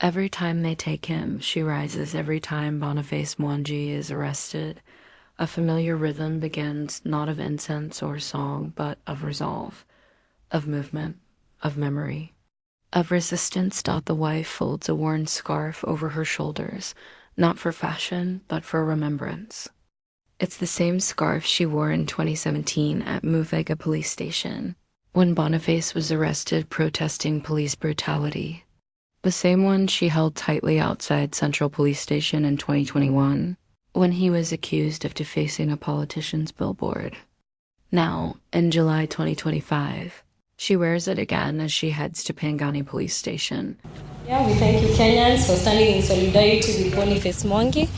Every time they take him, she rises. Every time Boniface Mwangi is arrested, a familiar rhythm begins, not of incense or song, but of resolve, of movement, of memory, of resistance. The wife folds a worn scarf over her shoulders, not for fashion, but for remembrance. It's the same scarf she wore in 2017 at Muthaiga police station, when Boniface was arrested protesting police brutality. The same one she held tightly outside Central Police Station in 2021, when he was accused of defacing a politician's billboard. Now, in July 2025, she wears it again as she heads to Pangani Police Station. Yeah, we thank you Kenyans for standing in solidarity with Boniface Mwangi.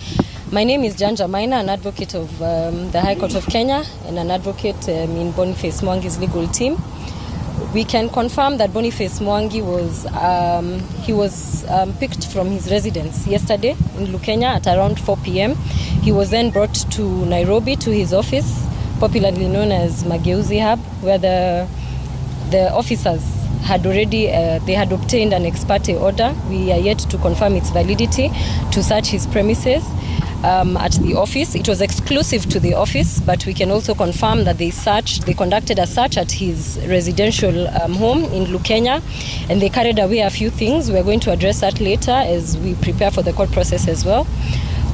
My name is Janja Maina, an advocate of the High Court of Kenya and an advocate in Boniface Mwangi's legal team. We can confirm that Boniface Mwangi was picked from his residence yesterday in Lukenya at around 4 p.m. He was then brought to Nairobi to his office, popularly known as Mageuzi Hub, where the officers had already they had obtained an ex parte order. We are yet to confirm its validity to search his premises at the office. It was exclusive to the office, but we can also confirm that they conducted a search at his residential home in Lukenya, and they carried away a few things. We're going to address that later as we prepare for the court process as well.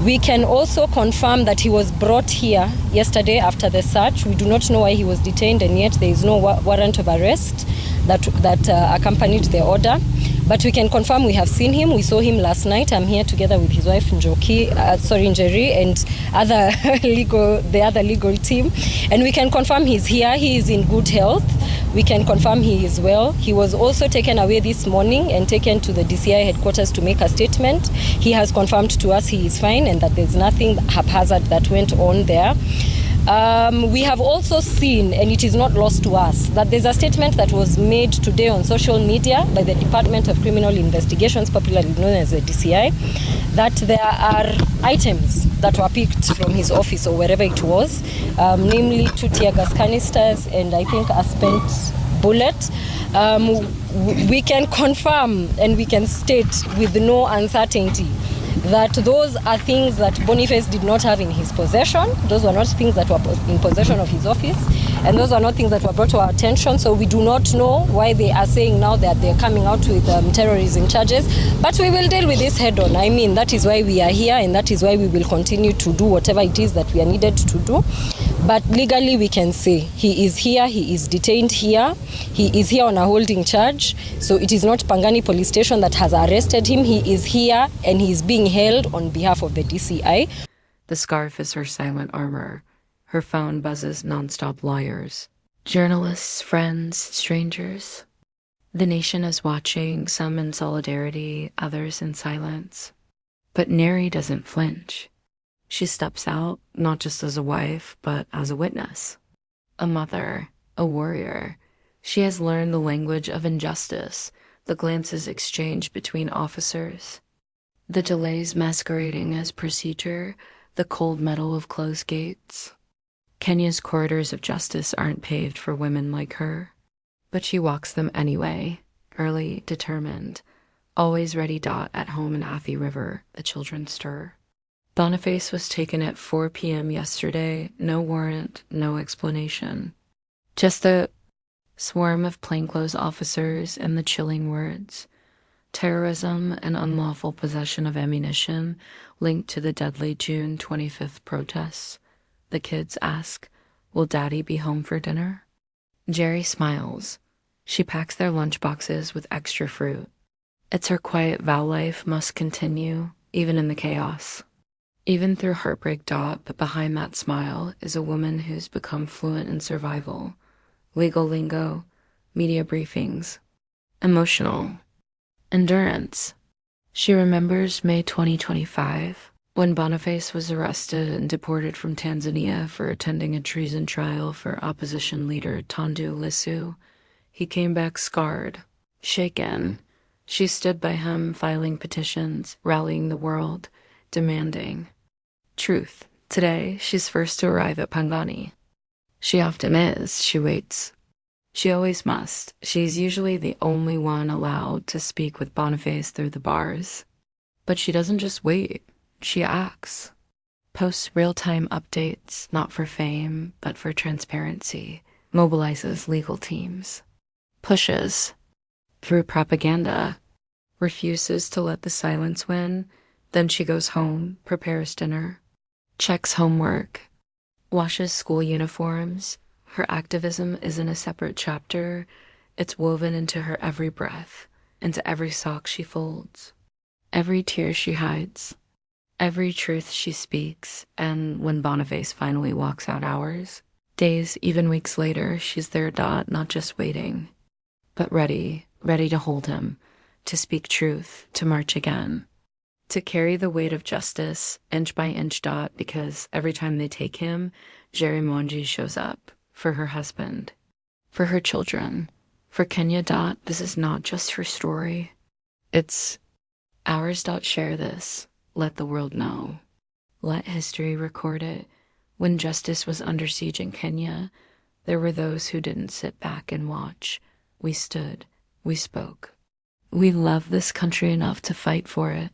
We can also confirm that he was brought here yesterday after the search. We do not know why he was detained, and yet there is no warrant of arrest that accompanied the order. But we can confirm we have seen him. We saw him last night. I'm here together with his wife Njeri and the other legal team. And we can confirm he's here. He is in good health. We can confirm he is well. He was also taken away this morning and taken to the DCI headquarters to make a statement. He has confirmed to us he is fine and that there's nothing haphazard that went on there. We have also seen, and it is not lost to us, that there's a statement that was made today on social media by the Department of Criminal Investigations, popularly known as the DCI, that there are items that were picked from his office or wherever it was, namely 2 tear gas canisters and I think a spent bullet. We can confirm and we can state with no uncertainty that those are things that Boniface did not have in his possession. Those were not things that were in possession of his office, and those are not things that were brought to our attention. So we do not know why they are saying now that they're coming out with terrorism charges, but we will deal with this head on. I mean, that is why we are here, and that is why we will continue to do whatever it is that we are needed to do. But legally we can say he is here, he is detained here, he is here on a holding charge. So it is not Pangani police station that has arrested him. He is here and he is being held on behalf of the DCI. The scarf is her silent armor. Her phone buzzes nonstop lawyers, journalists, friends, strangers. The nation is watching, some in solidarity, others in silence. But Njeri doesn't flinch. She steps out, not just as a wife, but as a witness, a mother, a warrior. She has learned the language of injustice, the glances exchanged between officers, the delays masquerading as procedure, the cold metal of closed gates. Kenya's corridors of justice aren't paved for women like her, but she walks them anyway, early, determined, always ready. At home in Athi River, the children stir. Boniface was taken at 4 p.m. yesterday, no warrant, no explanation. Just a swarm of plainclothes officers and the chilling words, terrorism and unlawful possession of ammunition linked to the deadly June 25th protests. The kids ask, will Daddy be home for dinner? Njeri smiles. She packs their lunchboxes with extra fruit. It's her quiet vow life must continue, even in the chaos. Even through heartbreak. But behind that smile is a woman who's become fluent in survival, legal lingo, media briefings, emotional endurance. She remembers May 2025, when Boniface was arrested and deported from Tanzania for attending a treason trial for opposition leader Tundu Lissu. He came back scarred, shaken. She stood by him, filing petitions, rallying the world, demanding truth. Today, she's first to arrive at Pangani. She often is. She waits She always must. She's usually the only one allowed to speak with Boniface through the bars. But she doesn't just wait, she acts. Posts real-time updates, not for fame, but for transparency. Mobilizes legal teams. Pushes. Through propaganda. Refuses to let the silence win. Then she goes home, prepares dinner. Checks homework. Washes school uniforms. Her activism isn't a separate chapter. It's woven into her every breath, into every sock she folds, every tear she hides, every truth she speaks. And when Boniface finally walks out hours, days, even weeks later, she's there, not just waiting, but ready to hold him, to speak truth, to march again, to carry the weight of justice inch by inch, because every time they take him, Njeri Mwangi shows up. For her husband, for her children, for Kenya. This is not just her story. It's ours. Share this. Let the world know. Let history record it. When justice was under siege in Kenya, there were those who didn't sit back and watch. We stood. We spoke. We love this country enough to fight for it.